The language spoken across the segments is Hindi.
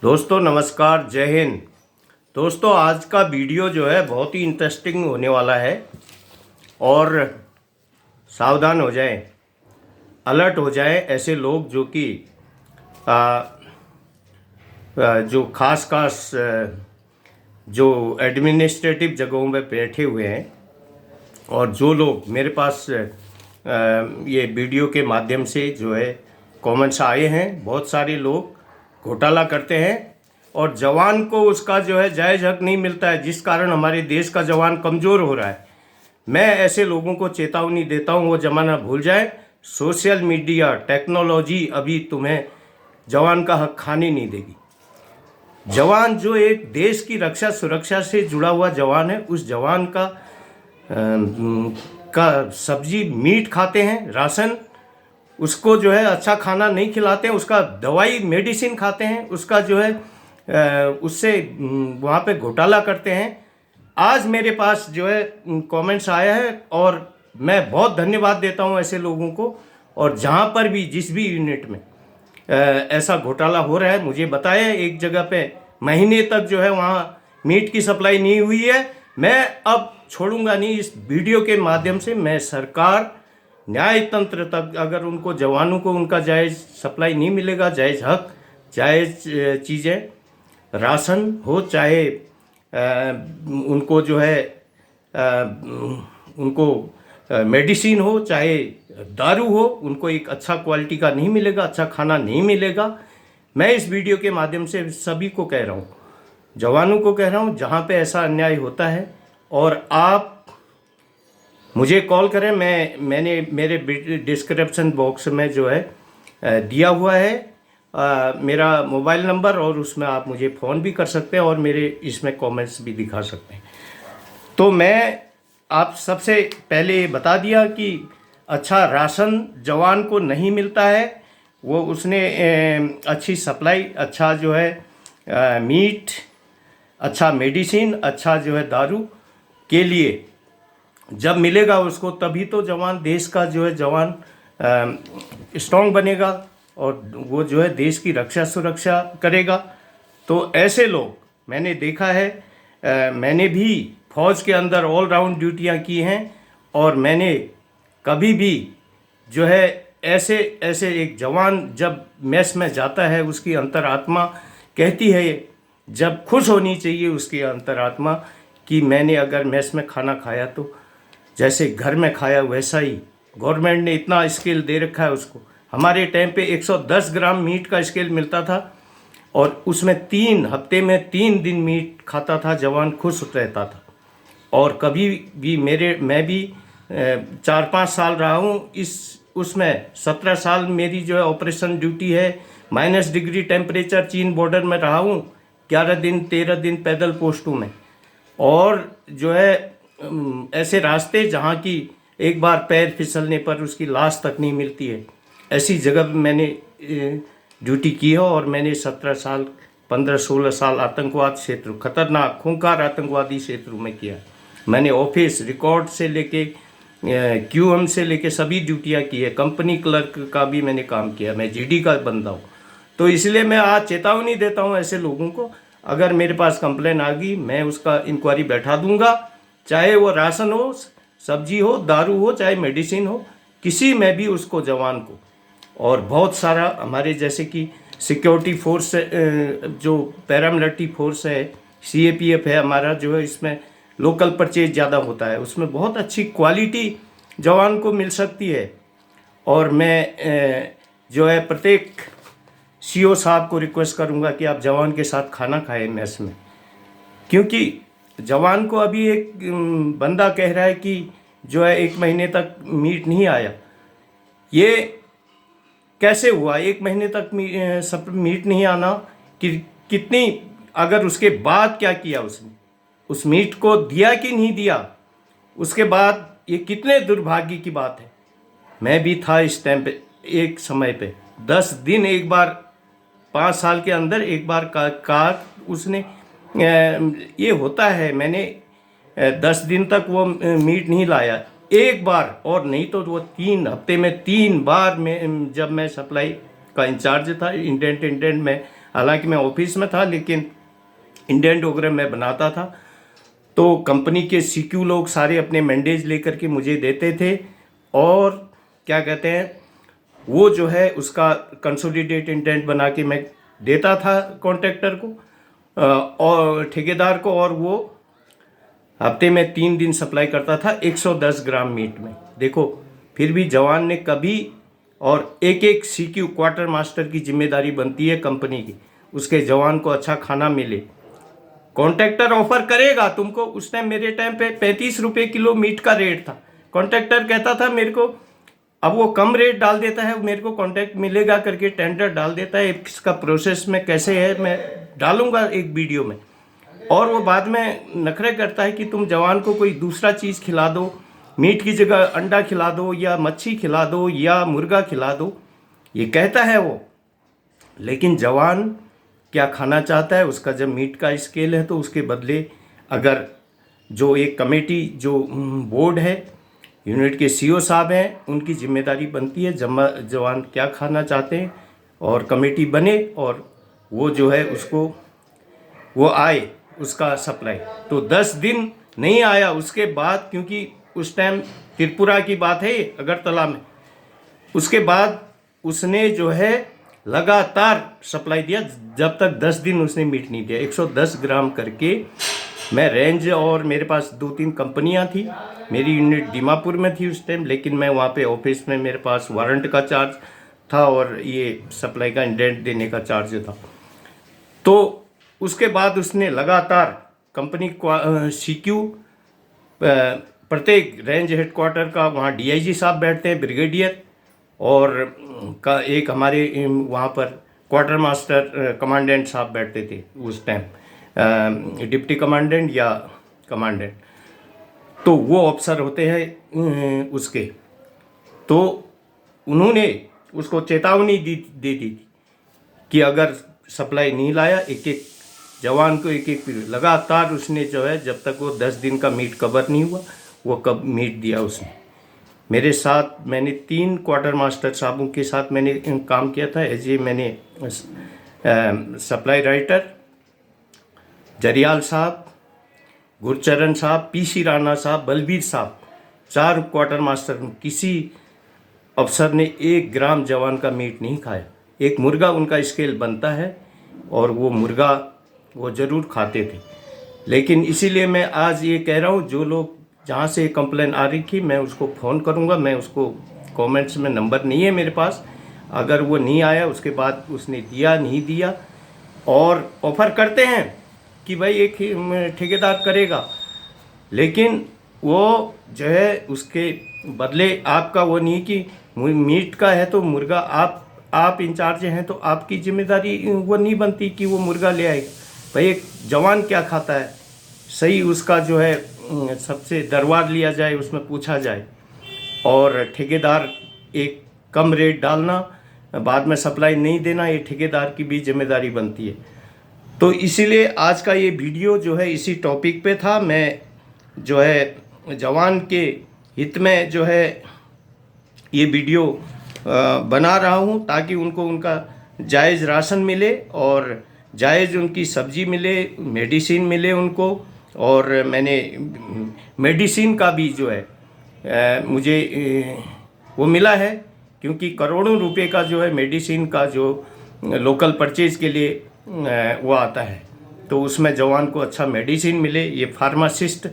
दोस्तों नमस्कार, जय हिंद। दोस्तों आज का वीडियो जो है बहुत ही इंटरेस्टिंग होने वाला है और सावधान हो जाएं, अलर्ट हो जाएं ऐसे लोग जो कि जो खास जो एडमिनिस्ट्रेटिव जगहों में बैठे हुए हैं और जो लोग मेरे पास ये वीडियो के माध्यम से जो है कमेंट्स आए हैं, बहुत सारे लोग घोटाला करते हैं और जवान को उसका जो है जायज़ हक नहीं मिलता है, जिस कारण हमारे देश का जवान कमज़ोर हो रहा है। मैं ऐसे लोगों को चेतावनी देता हूं, वो ज़माना भूल जाए। सोशल मीडिया टेक्नोलॉजी अभी तुम्हें जवान का हक खाने नहीं देगी। जवान जो एक देश की रक्षा सुरक्षा से जुड़ा हुआ जवान है, उस जवान का सब्जी मीट खाते हैं, राशन, उसको जो है अच्छा खाना नहीं खिलाते हैं, उसका दवाई मेडिसिन खाते हैं, उसका जो है उससे वहाँ पे घोटाला करते हैं। आज मेरे पास जो है कमेंट्स आया है और मैं बहुत धन्यवाद देता हूँ ऐसे लोगों को। और जहाँ पर भी जिस भी यूनिट में ऐसा घोटाला हो रहा है मुझे बताया। एक जगह पे महीने तक जो है वहाँ मीट की सप्लाई नहीं हुई है। मैं अब छोड़ूंगा नहीं। इस वीडियो के माध्यम से मैं सरकार, न्याय तंत्र तक, अगर उनको जवानों को उनका जायज़ सप्लाई नहीं मिलेगा, जायज़ हक, जायज़ चीज़ें, राशन हो चाहे उनको जो है उनको मेडिसिन हो चाहे दारू हो, उनको एक अच्छा क्वालिटी का नहीं मिलेगा, अच्छा खाना नहीं मिलेगा। मैं इस वीडियो के माध्यम से सभी को कह रहा हूँ, जवानों को कह रहा हूँ, जहाँ पे ऐसा अन्याय होता है और आप मुझे कॉल करें। मैंने मेरे डिस्क्रिप्शन बॉक्स में जो है दिया हुआ है मेरा मोबाइल नंबर, और उसमें आप मुझे फ़ोन भी कर सकते हैं और मेरे इसमें कमेंट्स भी दिखा सकते हैं। तो मैं आप सबसे पहले ये बता दिया कि अच्छा राशन जवान को नहीं मिलता है, वो उसने अच्छी सप्लाई, अच्छा जो है मीट, अच्छा मेडिसिन, अच्छा जो है दारू के लिए जब मिलेगा उसको, तभी तो जवान, देश का जो है जवान स्ट्रांग बनेगा और वो जो है देश की रक्षा सुरक्षा करेगा। तो ऐसे लोग मैंने देखा है। मैंने भी फौज के अंदर ऑल राउंड ड्यूटियां की हैं और मैंने कभी भी जो है ऐसे एक जवान जब मेस में जाता है, उसकी अंतरात्मा कहती है, जब खुश होनी चाहिए उसकी अंतरात्मा कि मैंने अगर मेस में खाना खाया तो जैसे घर में खाया वैसा ही। गवर्नमेंट ने इतना स्केल दे रखा है उसको। हमारे टाइम पे 110 ग्राम मीट का स्केल मिलता था और उसमें 3 हफ्ते में 3 दिन मीट खाता था जवान, खुश रहता था। और कभी भी मैं भी 4-5 साल रहा हूँ उसमें 17 साल मेरी जो है ऑपरेशन ड्यूटी है। -डिग्री टेम्परेचर चीन बॉर्डर में रहा हूँ, 11 दिन 13 दिन पैदल पोस्टों में। और जो है ऐसे रास्ते जहाँ की एक बार पैर फिसलने पर उसकी लाश तक नहीं मिलती है, ऐसी जगह मैंने ड्यूटी की है। और मैंने 17 साल 15-16 साल आतंकवाद क्षेत्र, खतरनाक खूंखार आतंकवादी क्षेत्रों में किया। मैंने ऑफिस रिकॉर्ड से लेके QM से लेके सभी ड्यूटियाँ की है। कंपनी क्लर्क का भी मैंने काम किया। मैं GD का बंदा हूँ। तो इसलिए मैं आज चेतावनी देता हूँ ऐसे लोगों को, अगर मेरे पास कंप्लेन आ गई मैं उसका इंक्वायरी बैठा दूंगा, चाहे वो राशन हो, सब्जी हो, दारू हो, चाहे मेडिसिन हो, किसी में भी उसको, जवान को। और बहुत सारा हमारे जैसे कि सिक्योरिटी फोर्स, जो पैरामिलिट्री फोर्स है, CAPF है हमारा, जो है इसमें लोकल परचेज ज़्यादा होता है, उसमें बहुत अच्छी क्वालिटी जवान को मिल सकती है। और मैं जो है प्रत्येक CO साहब को रिक्वेस्ट करूंगा कि आप जवान के साथ खाना खाएं मेस में, क्योंकि जवान को अभी एक बंदा कह रहा है कि जो है 1 महीने तक मीट नहीं आया। ये कैसे हुआ? 1 महीने तक मीट नहीं आना कि कितनी, अगर उसके बाद क्या किया उसने, उस मीट को दिया कि नहीं दिया, उसके बाद, ये कितने दुर्भाग्य की बात है। मैं भी था इस टाइम पे, एक समय पे 10 दिन एक बार, 5 साल के अंदर एक बार का उसने ये होता है। मैंने 10 दिन तक वो मीट नहीं लाया एक बार, और नहीं तो वो 3 हफ्ते में 3 बार में, जब मैं सप्लाई का इंचार्ज था, इंटेंट में हालांकि मैं ऑफिस में था, लेकिन इंडेंट वगैरह मैं बनाता था। तो कंपनी के सीक्यू लोग सारे अपने मैंडेज लेकर के मुझे देते थे, और क्या कहते हैं, वो जो है उसका कंसोलिडेट इंडेंट बना के मैं देता था कॉन्ट्रैक्टर को और ठेकेदार को, और वो हफ्ते में 3 दिन सप्लाई करता था 110 ग्राम मीट में। देखो, फिर भी जवान ने कभी, और एक एक सीक्यू क्वार्टर मास्टर की जिम्मेदारी बनती है कंपनी की, उसके जवान को अच्छा खाना मिले। कॉन्ट्रैक्टर ऑफर करेगा तुमको, उस टाइम मेरे टाइम पे 35 रुपये किलो मीट का रेट था। कॉन्ट्रैक्टर कहता था मेरे को, अब वो कम रेट डाल देता है, मेरे को कॉन्ट्रैक्ट मिलेगा करके टेंडर डाल देता है। इसका प्रोसेस में कैसे है मैं डालूंगा एक वीडियो में। और वो बाद में नखरे करता है कि तुम जवान को कोई दूसरा चीज़ खिला दो, मीट की जगह अंडा खिला दो, या मच्छी खिला दो, या मुर्गा खिला दो, ये कहता है वो। लेकिन जवान क्या खाना चाहता है, उसका जब मीट का स्केल है तो उसके बदले अगर जो एक कमेटी, जो बोर्ड है, यूनिट के सीओ साहब हैं, उनकी जिम्मेदारी बनती है जवान क्या खाना चाहते हैं, और कमेटी बने और वो जो है उसको वो आए उसका सप्लाई। तो 10 दिन नहीं आया उसके बाद, क्योंकि उस टाइम त्रिपुरा की बात है अगरतला में, उसके बाद उसने जो है लगातार सप्लाई दिया जब तक 10 दिन उसने मीट नहीं दिया। 110 ग्राम करके मैं रेंज, और मेरे पास 2-3 कंपनियां थी। मेरी यूनिट दीमापुर में थी उस टाइम, लेकिन मैं वहाँ पे ऑफिस में मेरे पास वारंट का चार्ज था और ये सप्लाई का इंडेंट देने का चार्ज था। तो उसके बाद उसने लगातार कंपनी सीक्यू, प्रत्येक रेंज हेडक्वार्टर का वहाँ डीआईजी साहब बैठते हैं, ब्रिगेडियर, और का एक हमारे वहाँ पर क्वार्टर मास्टर कमांडेंट साहब बैठते थे उस टाइम, डिप्टी कमांडेंट या कमांडेंट। तो वो अफसर होते हैं उसके। तो उन्होंने उसको चेतावनी दे दी थी कि अगर सप्लाई नहीं लाया, एक एक जवान को एक एक लगातार उसने जो है, जब तक वो 10 दिन का मीट कवर नहीं हुआ, वो कब मीट दिया उसने। मेरे साथ मैंने 3 क्वार्टर मास्टर साहबों के साथ मैंने काम किया था एज ए, मैंने सप्लाई राइटर, जरियाल साहब, गुरचरण साहब, पीसी राणा साहब, बलबीर साहब, 4 क्वार्टर मास्टर। किसी अफसर ने 1 ग्राम जवान का मीट नहीं खाया। एक मुर्गा उनका स्केल बनता है और वो मुर्गा वो ज़रूर खाते थे। लेकिन इसीलिए मैं आज ये कह रहा हूँ, जो लोग जहाँ से कंप्लेन आ रही थी, मैं उसको फ़ोन करूँगा। मैं उसको कमेंट्स में नंबर नहीं है मेरे पास, अगर वो नहीं आया उसके बाद उसने दिया नहीं दिया, और ऑफ़र करते हैं कि भाई एक ठेकेदार करेगा, लेकिन वो जो है उसके बदले आपका वो नहीं कि मीट का है तो मुर्गा आप इंचार्ज हैं तो आपकी जिम्मेदारी वो नहीं बनती कि वो मुर्गा ले आएगा। भाई एक जवान क्या खाता है, सही उसका जो है सबसे दरबार लिया जाए, उसमें पूछा जाए, और ठेकेदार एक कम रेट डालना, बाद में सप्लाई नहीं देना, ये ठेकेदार की भी जिम्मेदारी बनती है। तो इसीलिए आज का ये वीडियो जो है इसी टॉपिक पे था। मैं जो है जवान के हित में जो है ये वीडियो बना रहा हूँ, ताकि उनको उनका जायज़ राशन मिले और जायज़ उनकी सब्जी मिले, मेडिसिन मिले उनको। और मैंने मेडिसिन का भी जो है मुझे वो मिला है, क्योंकि करोड़ों रुपए का जो है मेडिसिन का जो लोकल परचेज के लिए वो आता है, तो उसमें जवान को अच्छा मेडिसिन मिले, ये फार्मासिस्ट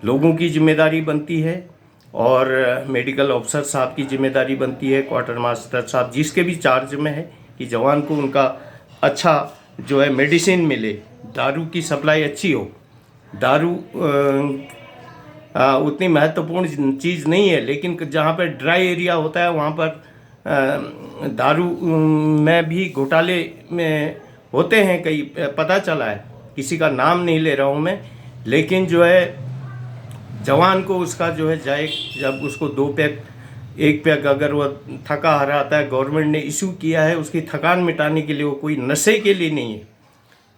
लोगों की जिम्मेदारी बनती है, और मेडिकल ऑफिसर साहब की जिम्मेदारी बनती है, क्वार्टर मास्टर साहब जिसके भी चार्ज में है, कि जवान को उनका अच्छा जो है मेडिसिन मिले। दारू की सप्लाई अच्छी हो। दारू उतनी महत्वपूर्ण चीज़ नहीं है, लेकिन जहाँ पर ड्राई एरिया होता है वहाँ पर दारू में भी घोटाले में होते हैं कई, पता चला है। किसी का नाम नहीं ले रहा हूँ मैं, लेकिन जो है जवान को उसका जो है जाए, जब उसको 2 पैक 1 पैक अगर वो थका हारा आता है, गवर्नमेंट ने इशू किया है उसकी थकान मिटाने के लिए, वो कोई नशे के लिए नहीं है,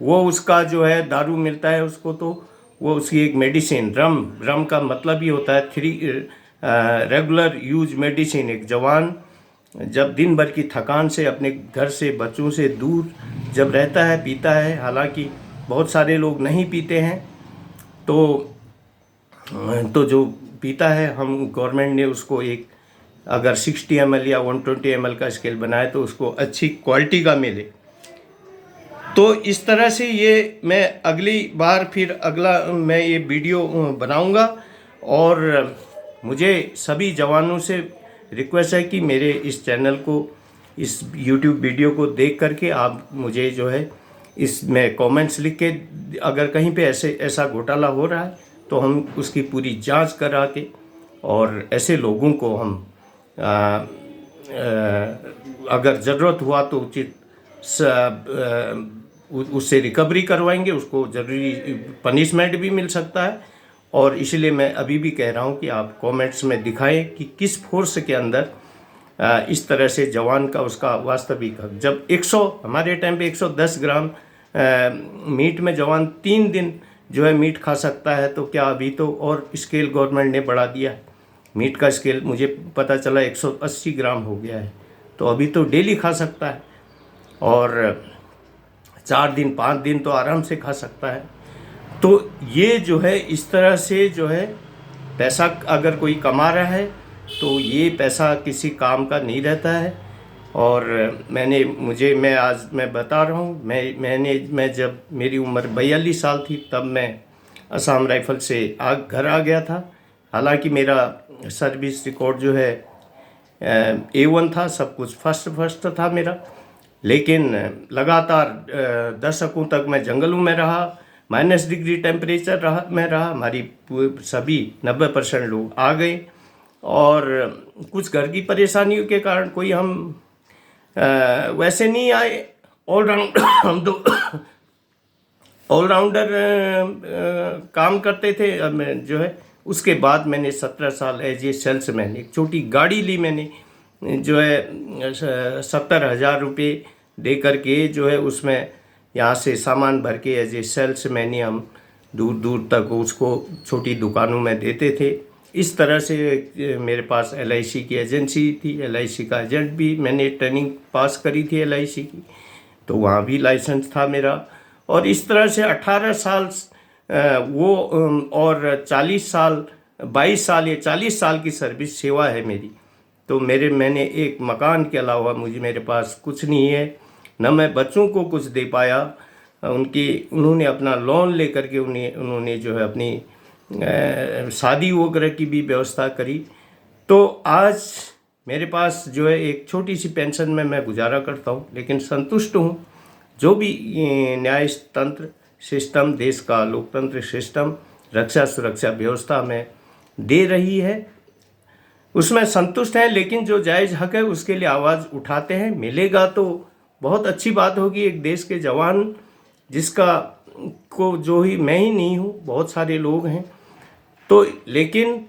वो उसका जो है दारू मिलता है उसको, तो वो उसकी एक मेडिसिन, रम का मतलब ही होता है 3 रेगुलर यूज मेडिसिन। एक जवान जब दिन भर की थकान से अपने घर से बच्चों से दूर जब रहता है पीता है, हालांकि बहुत सारे लोग नहीं पीते हैं, तो जो पीता है, हम गवर्नमेंट ने उसको एक अगर 60 ml या 120 ml का स्केल बनाए तो उसको अच्छी क्वालिटी का मिले। तो इस तरह से ये मैं अगली बार फिर अगला मैं ये वीडियो बनाऊंगा। और मुझे सभी जवानों से रिक्वेस्ट है कि मेरे इस चैनल को, इस YouTube वीडियो को देख करके आप मुझे जो है इसमें कमेंट्स लिख के, अगर कहीं पे ऐसा घोटाला हो रहा है तो हम उसकी पूरी जांच करा के और ऐसे लोगों को हम अगर ज़रूरत हुआ तो उचित उससे रिकवरी करवाएंगे, उसको ज़रूरी पनिशमेंट भी मिल सकता है। और इसलिए मैं अभी भी कह रहा हूं कि आप कमेंट्स में दिखाएं कि किस फोर्स के अंदर इस तरह से जवान का उसका वास्तविक हक, जब 100 हमारे टाइम पे 110 ग्राम मीट में जवान 3 दिन जो है मीट खा सकता है, तो क्या अभी तो और स्केल गवर्नमेंट ने बढ़ा दिया है। मीट का स्केल मुझे पता चला 180 ग्राम हो गया है, तो अभी तो डेली खा सकता है और 4 दिन 5 दिन तो आराम से खा सकता है। तो ये जो है इस तरह से जो है पैसा अगर कोई कमा रहा है तो ये पैसा किसी काम का नहीं रहता है। और मैं बता रहा हूँ, मैं जब मेरी उम्र 42 साल थी तब मैं असम राइफल से घर आ गया था। हालांकि मेरा सर्विस रिकॉर्ड जो है A1 था, सब कुछ फर्स्ट था मेरा, लेकिन लगातार दशकों तक मैं जंगलों में रहा, -डिग्री टेम्परेचर में रहा। हमारी सभी 90% लोग आ गए और कुछ घर की परेशानियों के कारण कोई हम वैसे नहीं आए। हम तो ऑलराउंडर काम करते थे। मैं जो है उसके बाद मैंने 17 साल एज ए सेल्समैन, एक छोटी गाड़ी ली मैंने, जो है 70,000 रुपये दे करके जो है उसमें यहाँ से सामान भर के एज ए सेल्समैन ही हम दूर दूर तक उसको छोटी दुकानों में देते थे। इस तरह से मेरे पास LIC की एजेंसी थी, LIC का एजेंट भी मैंने ट्रेनिंग पास करी थी LIC की, तो वहाँ भी लाइसेंस था मेरा। और इस तरह से 18 साल वो और 40 साल 22 साल या 40 साल की सर्विस सेवा है मेरी। तो मैंने एक मकान के अलावा मेरे पास कुछ नहीं है, न मैं बच्चों को कुछ दे पाया। उन्होंने अपना लोन लेकर के उन्होंने जो है अपनी शादी वगैरह की भी व्यवस्था करी। तो आज मेरे पास जो है एक छोटी सी पेंशन में मैं गुजारा करता हूँ, लेकिन संतुष्ट हूँ। जो भी न्याय तंत्र सिस्टम, देश का लोकतंत्र सिस्टम रक्षा सुरक्षा व्यवस्था में दे रही है उसमें संतुष्ट हैं। लेकिन जो जायज़ हक है उसके लिए आवाज़ उठाते हैं। मिलेगा तो बहुत अच्छी बात होगी। एक देश के जवान जिसका को जो ही मैं ही नहीं हूँ, बहुत सारे लोग हैं, तो लेकिन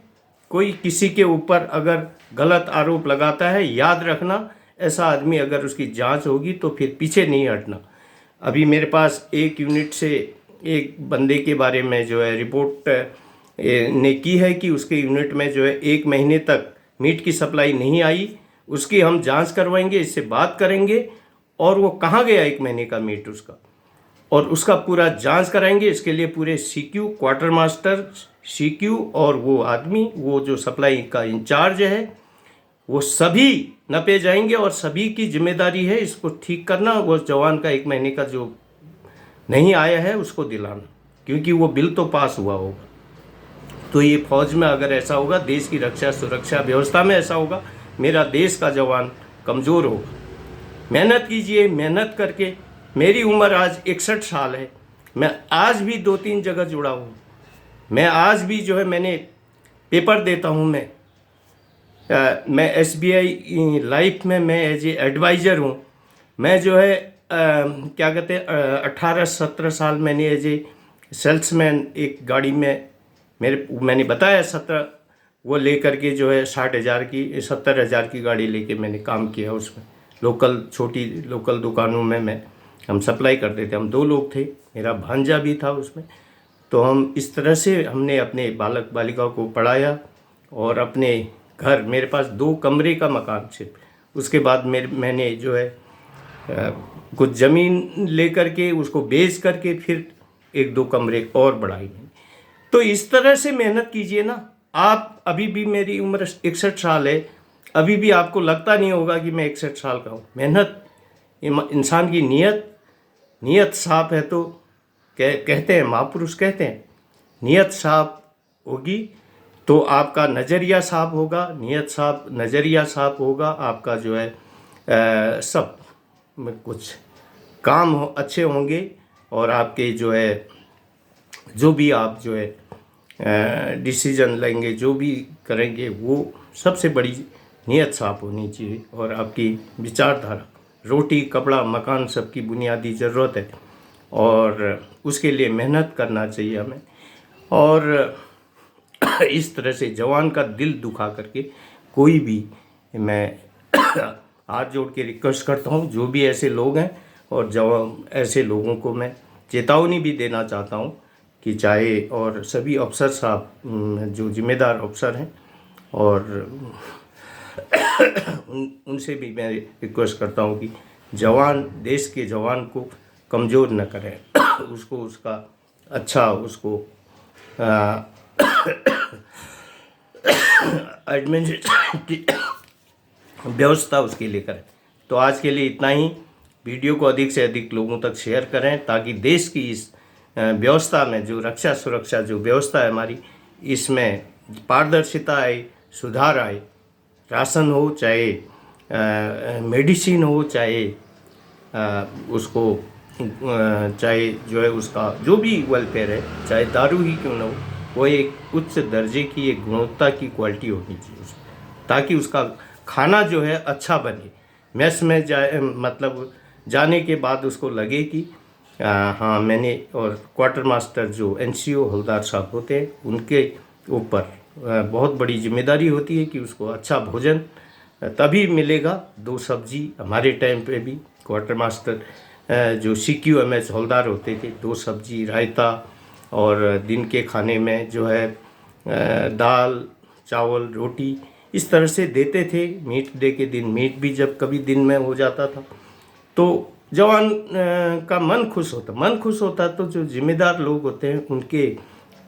कोई किसी के ऊपर अगर गलत आरोप लगाता है, याद रखना ऐसा आदमी अगर उसकी जांच होगी तो फिर पीछे नहीं हटना। अभी मेरे पास एक यूनिट से एक बंदे के बारे में जो है रिपोर्ट ने की है कि उसके यूनिट में जो है 1 महीने तक मीट की सप्लाई नहीं आई। उसकी हम जांच करवाएंगे, इससे बात करेंगे और वो कहाँ गया 1 महीने का मीट उसका, और उसका पूरा जांच कराएंगे। इसके लिए पूरे CQ, क्वार्टर मास्टर CQ और वो आदमी, वो जो सप्लाई का इंचार्ज है, वो सभी नपे जाएंगे और सभी की जिम्मेदारी है इसको ठीक करना। वो जवान का 1 महीने का जो नहीं आया है उसको दिलाना, क्योंकि वो बिल तो पास हुआ होगा। तो ये फौज में अगर ऐसा होगा, देश की रक्षा सुरक्षा व्यवस्था में ऐसा होगा, मेरा देश का जवान कमज़ोर होगा। मेहनत कीजिए, मेहनत करके। मेरी उम्र आज 61 साल है, मैं आज भी 2-3 जगह जुड़ा हूँ। मैं आज भी जो है मैंने पेपर देता हूँ। मैं SBI लाइफ में मैं एज ए एडवाइज़र हूँ। मैं जो है क्या कहते हैं 18-17 साल मैंने एज ए सेल्समैन एक गाड़ी में मैंने बताया 17 वो लेकर के जो है 60,000 की 70,000 की गाड़ी लेके मैंने काम किया। उसमें छोटी लोकल दुकानों में हम सप्लाई करते थे। हम 2 लोग थे, मेरा भांजा भी था उसमें। तो हम इस तरह से हमने अपने बालक बालिकाओं को पढ़ाया और अपने घर, मेरे पास 2 कमरे का मकान सिर्फ, उसके बाद मैंने जो है कुछ ज़मीन लेकर के उसको बेच करके फिर 1-2 कमरे और बढ़ाई मैंने। तो इस तरह से मेहनत कीजिए ना। आप अभी भी, मेरी उम्र 61 साल है, अभी भी आपको लगता नहीं होगा कि मैं 61 साल का हूँ। मेहनत, इंसान की नीयत साफ है तो कहते हैं, महापुरुष कहते हैं, नीयत साफ होगी तो आपका नज़रिया साफ होगा, नीयत साफ, नज़रिया साफ होगा, आपका जो है सब में कुछ काम अच्छे होंगे, और आपके जो है, जो भी आप जो है डिसीजन लेंगे, जो भी करेंगे, वो सबसे बड़ी नीयत साफ होनी चाहिए। और आपकी विचारधारा, रोटी कपड़ा मकान सबकी बुनियादी ज़रूरत है, और उसके लिए मेहनत करना चाहिए हमें। और इस तरह से जवान का दिल दुखा करके कोई भी, मैं हाथ जोड़ के रिक्वेस्ट करता हूँ, जो भी ऐसे लोग हैं, और जवान ऐसे लोगों को मैं चेतावनी भी देना चाहता हूँ कि चाहे, और सभी अफसर साहब, जो जिम्मेदार अफसर हैं, और उनसे भी मैं रिक्वेस्ट करता हूँ कि जवान, देश के जवान को कमज़ोर न करें, उसको उसका अच्छा, उसको एडमिनिस्ट्रेटिव व्यवस्था उसके लिए करें। तो आज के लिए इतना ही। वीडियो को अधिक से अधिक लोगों तक शेयर करें, ताकि देश की इस व्यवस्था में, जो रक्षा सुरक्षा जो व्यवस्था है हमारी, इसमें पारदर्शिता आए, सुधार आए। राशन हो, चाहे मेडिसिन हो, चाहे उसको चाहे जो है उसका जो भी वेलफेयर है, चाहे दारू ही क्यों ना हो, वो एक उच्च दर्जे की, एक गुणवत्ता की क्वालिटी होनी चाहिए उसमें, ताकि उसका खाना जो है अच्छा बने। मेस में जाए, मतलब जाने के बाद उसको लगे कि हाँ मैंने, और क्वार्टर मास्टर जो NCO हवलदार साहब होते हैं, उनके ऊपर बहुत बड़ी जिम्मेदारी होती है कि उसको अच्छा भोजन तभी मिलेगा। 2 सब्जी, हमारे टाइम पे भी क्वार्टर मास्टर जो CQMH हवलदार होते थे, 2 सब्जी, रायता, और दिन के खाने में जो है दाल चावल रोटी, इस तरह से देते थे। मीट डे के दिन मीट भी जब कभी दिन में हो जाता था, तो जवान का मन खुश होता। तो जो जिम्मेदार लोग होते हैं, उनके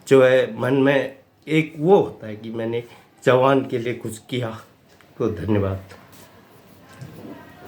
जो है मन में एक वो होता है कि मैंने जवान के लिए कुछ किया। तो धन्यवाद।